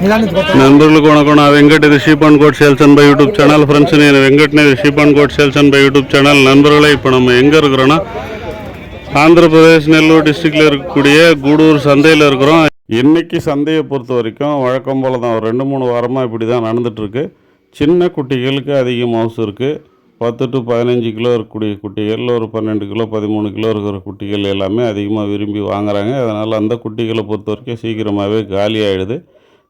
నలుగురికి వణకం వెంకట్ ఇది sheep and goat sales and buy YouTube channel friends నేను வெங்கட்னே sheep and goat sales and buy YouTube channel நண்பர்களே இப்போ நம்ம எங்கே இருக்கிறோன்னா ஆந்திர பிரதேஷ் நெல்லூர் டிஸ்ட்ரிக்டில் இருக்கக்கூடிய கூடூர் சந்தையில் இருக்கிறோம். இன்றைக்கி சந்தையை பொறுத்த வரைக்கும் வழக்கம் போல் தான் ஒரு 2-3 வாரமாக இப்படி தான் நடந்துகிட்ருக்கு. சின்ன குட்டிகளுக்கு அதிக மவுசு இருக்குது. 10 to 15 கிலோ இருக்கக்கூடிய குட்டிகள், ஒரு 12 கிலோ 13 கிலோ இருக்கிற குட்டிகள் எல்லாமே அதிகமாக விரும்பி வாங்குகிறாங்க. அதனால் அந்த குட்டிகளை பொறுத்த வரைக்கும் சீக்கிரமாகவே காலி ஆகிடுது.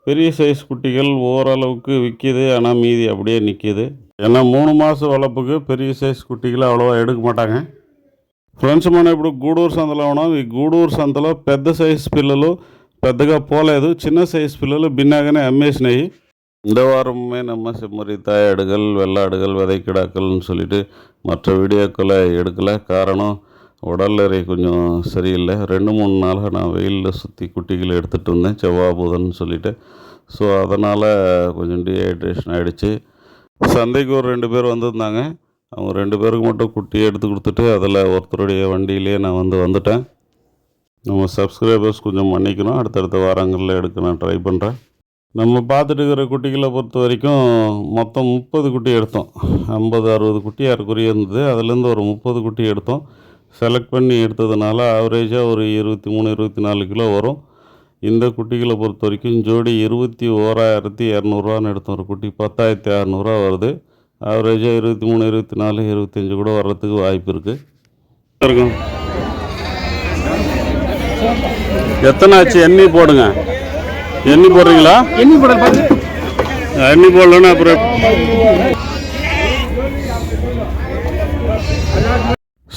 பெரிய சைஸ் குட்டிகள் ஓரளவுக்கு விற்கிது, ஆனால் மீதி அப்படியே நிற்கிது. ஏன்னா 3 மாதம் வளர்ப்புக்கு பெரிய சைஸ் குட்டிகளை అవ్వవా எடுக்க மாட்டாங்க. ఫ్రెండ్స్ మనం ఇప్పుడు గూడూరు సంతలో ఉన్నాం. ఈ గూడూరు సంతలో పెద్ద సైజు పిల్లలు పెద్దగా పోలేదు, చిన్న సైజు పిల్లలు భిన్నగానే అమ్మేసినాయి. இந்த வாரமே நம்ம செம்மறி தாயாடுகள், வெள்ளாடுகள், விதைக்கிடாக்கள்னு சொல்லிட்டு மற்ற வீடியோக்களை எடுக்கலை. காரணம் உடல் எடை கொஞ்சம் சரியில்லை. 2-3 நாளாக நான் வெயிலில் சுற்றி குட்டிகளை எடுத்துகிட்டு வந்தேன், செவ்வாய் புதன்னு சொல்லிவிட்டு. ஸோ அதனால் கொஞ்சம் டீஹைட்ரேஷன் ஆகிடுச்சு. சந்தைக்கு ஒரு 2 பேர் வந்திருந்தாங்க. அவங்க 2 பேருக்கு மட்டும் குட்டியை எடுத்து கொடுத்துட்டு அதில் ஒருத்தருடைய வண்டியிலே நான் வந்துட்டேன். நம்ம சப்ஸ்கிரைபர்ஸ் கொஞ்சம் மன்னிக்கணும், அடுத்தடுத்த வாரங்களில் எடுக்க நான் ட்ரை பண்ணுறேன். நம்ம பார்த்துட்டு இருக்கிற குட்டிகளை பொறுத்த வரைக்கும் மொத்தம் 30 குட்டி எடுத்தோம். 50-60 குட்டி யாருக்குரிய இருந்தது. அதுலேருந்து ஒரு 30 குட்டி எடுத்தோம். செலக்ட் பண்ணி எடுத்ததுனால ஆவரேஜாக ஒரு 23-24 கிலோ வரும். இந்த குட்டிகளை பொறுத்த வரைக்கும் ஜோடி 21,200 எடுத்தோம். ஒரு குட்டி 10,600 வருது. ஆவரேஜாக 23-24-25 கூட வர்றதுக்கு வாய்ப்பு இருக்குது. இருக்கும் எத்தனை ஆச்சு எண்ணி போடுங்க. எண்ணி போடுறீங்களா? எண்ணி போடலன்னா அப்புறம்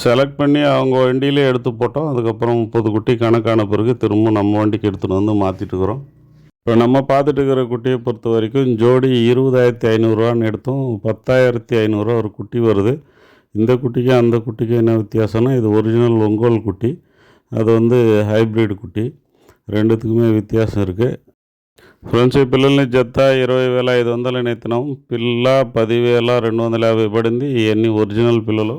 செலக்ட் பண்ணி அவங்க வண்டியிலே எடுத்து போட்டோம். அதுக்கப்புறம் 30 குட்டி கணக்கான பிறகு திரும்ப நம்ம வண்டிக்கு எடுத்துகிட்டு வந்து மாற்றிட்டு இருக்கிறோம். இப்போ நம்ம பார்த்துட்டு இருக்கிற குட்டியை பொறுத்த வரைக்கும் ஜோடி 20,500 எடுத்தோம். 10,500 ஒரு குட்டி வருது. இந்த குட்டிக்கு அந்த குட்டிக்கு என்ன வித்தியாசம்னா, இது ஒரிஜினல் ஒங்கோல் குட்டி, அது ஹைப்ரிட் குட்டி. ரெண்டுத்துக்குமே வித்தியாசம் இருக்குது. ఫ్రెండ్స్ ఈ పిల్లల్ని జత 20,500 ఎత్తినాం. పిల్ల 10,250 పడింది. ఇవన్నీ ఒరిజినల్ పిల్లలు.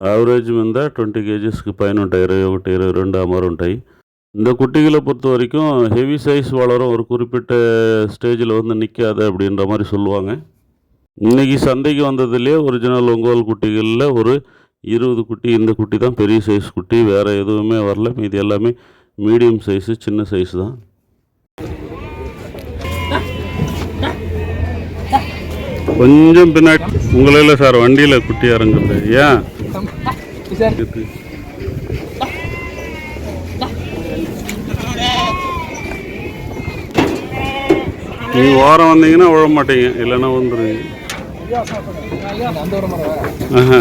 యావరేజ్ మీద 20 kgsకి పైన ఉంటాయి. 21-22 అమరు ఉంటాయి. இந்த குட்டிகளை பொறுத்த வரைக்கும் ஹெவி சைஸ் வளரும், ஒரு குறிப்பிட்ட ஸ்டேஜில் நிற்காது அப்படின்ற மாதிரி சொல்லுவாங்க. இன்றைக்கி சந்தைக்கு வந்ததுலேயே ஒரிஜினல் ஒங்கோல் குட்டிகளில் ஒரு 20 குட்டி, இந்த குட்டி தான் பெரிய சைஸ் குட்டி. வேறு எதுவுமே வரல. மீதி எல்லாமே மீடியம் சைஸு, சின்ன சைஸ் தான். கொஞ்சம் பின்னாடி உங்களில் சார் வண்டியில் குட்டி இறங்குது. ஏன் நீங்கள் ஓரம் வந்தீங்கன்னா விழ மாட்டீங்க, இல்லைன்னா வந்துடுவீங்க.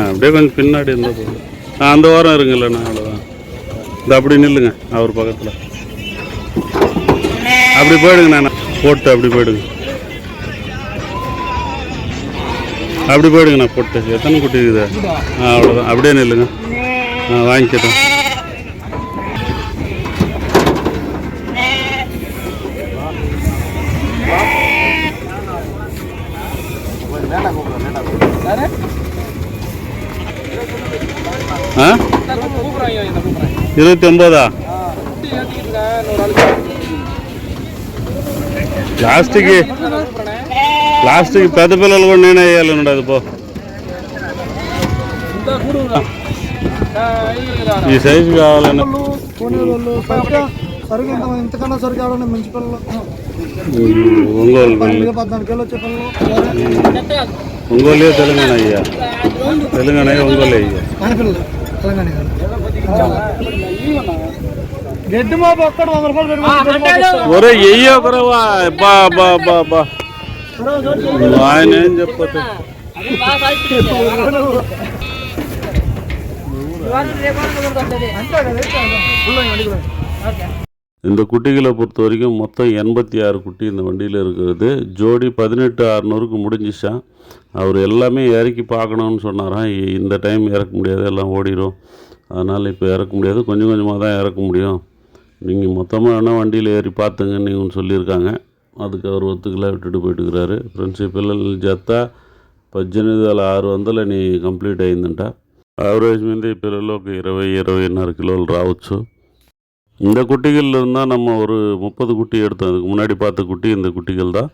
அப்படியே கொஞ்சம் பின்னாடி இருந்தால் போதும். அந்த வாரம் இருங்க, இல்லைண்ணா அவ்வளோதான். இந்த அப்படி நில்லுங்க, அவர் பக்கத்தில் அப்படி போயிடுங்கண்ணா. போட்டு அப்படி போயிடுங்க, அப்படி போயிடுங்கண்ணா. போட்டு எத்தனை குட்டி இருக்குது? அவ்வளோதான், அப்படியே நில்லுங்க. வாங்கிக்கிட்டோம். ஆ 29 ప్లాస్టిక్ పెద్ద పిల్లలు కూడా నేనే వేయాలి ఉండదు. పో ఈ సైజు కావాలని ఒంగోలు ఒంగోలు తెలంగాణ అయ్యా, తెలంగాణ ఒంగోలు అయ్యా. ఒరే ఎయ్యో ఒకరవా బా బా బా బా ఆయన ఏం చెప్పదు. இந்த குட்டிகளை பொறுத்த வரைக்கும் மொத்தம் 86 குட்டி இந்த வண்டியில் இருக்கிறது. ஜோடி 18,600க்கு முடிஞ்சிச்சான். அவர் எல்லாமே இறக்கி பார்க்கணுன்னு சொன்னாராம். இந்த டைம் இறக்க முடியாது, எல்லாம் ஓடிடும், அதனால் இப்போ இறக்க முடியாது, கொஞ்சம் கொஞ்சமாக தான் இறக்க முடியும், நீங்கள் மொத்தமாக வேணால் வண்டியில் ஏறி பார்த்துங்கன்னு நீங்கள் சொல்லியிருக்காங்க. அதுக்கு அவர் ஒத்துக்கலை, விட்டுட்டு పోయిட்டுக்கிறாరు. ఫ్రెండ్స్ ఈ పిల్లల జత 18,600 నీ కంప్లీట్ అయిందంట. యావరేజ్ మీద ఈ పిల్లలు ఒక 20-20.5 కిలోలు రావచ్చు. இந்த குட்டிகள் இருந்தால் நம்ம ஒரு 30 குட்டி எடுத்தோம். அதுக்கு முன்னாடி பார்த்த குட்டி இந்த குட்டிகள் தான்.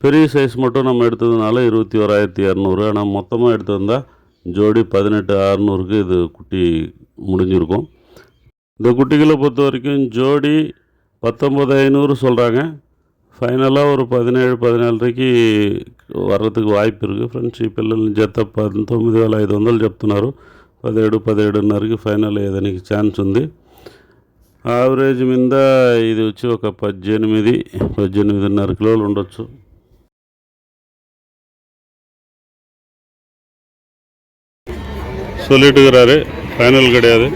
பெரிய சைஸ் மட்டும் நம்ம எடுத்ததுனால 21,200. ஆனால் மொத்தமாக எடுத்திருந்தால் ஜோடி 18,600க்கு இது குட்டி முடிஞ்சிருக்கும். இந்த குட்டிகளை பொறுத்த வரைக்கும் ஜோடி 19,500 சொல்கிறாங்க. ఫైనల్గా ஒரு 17-17.5కి వరదకు వాய்ப்பு இருக்குது. ఫ్రెండ్స్ ఈ పిల్లల్ని జత 19,500 చెప్తున్నారు. 17-17.5కి ఫైనల్ ఏదానికి ఛాన్స్ ఉంది. యావరేజ్ మీద ఇది వచ్చి ఒక 18-18.5 కిలోలు ఉండొచ్చు. சொல்லிட்டுக்கிறாரு, ஃபைனல் கிடையாது.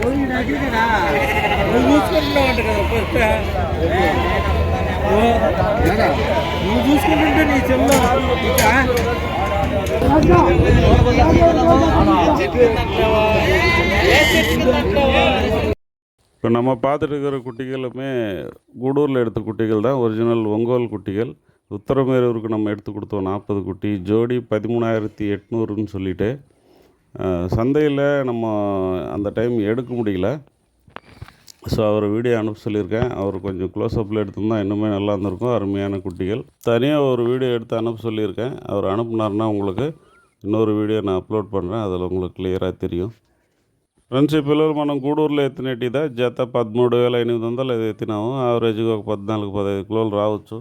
నువ్వు చూసుకుంటుంటే నీ చెల్లో இப்போ நம்ம பார்த்துட்டு இருக்கிற குட்டிகளுமே கூடூரில் எடுத்த குட்டிகள் தான். ஒரிஜினல் ஒங்கோல் குட்டிகள். உத்தரமேரூருக்கு நம்ம எடுத்து கொடுத்தோம் 40 குட்டி. ஜோடி 13,800ன்னு சொல்லிட்டு சந்தையில் நம்ம அந்த டைம் எடுக்க முடியல. ஸோ அவர் வீடியோ அனுப்ப சொல்லியிருக்கேன். அவர் கொஞ்சம் க்ளோஸ்அப்பில் எடுத்திருந்தால் இன்னுமே நல்லா இருந்திருக்கும். அருமையான குட்டிகள். தனியாக ஒரு வீடியோ எடுத்து அனுப்ப சொல்லியிருக்கேன். அவர் அனுப்புனாருன்னா உங்களுக்கு இன்னொரு வீடியோ நான் అప్లోడ్ பண்ணுறேன். அதில் உங்களுக்கு క్లియర్గా தெரியும். ఫ్రెండ్స్ ఈ పిల్లలు మనం గూడూరులో ఎత్తినట్టుదా జత 13,800 ఇది ఎత్తినాము. యావరేజ్గా ఒక 14-15 కిలోలు రావచ్చు.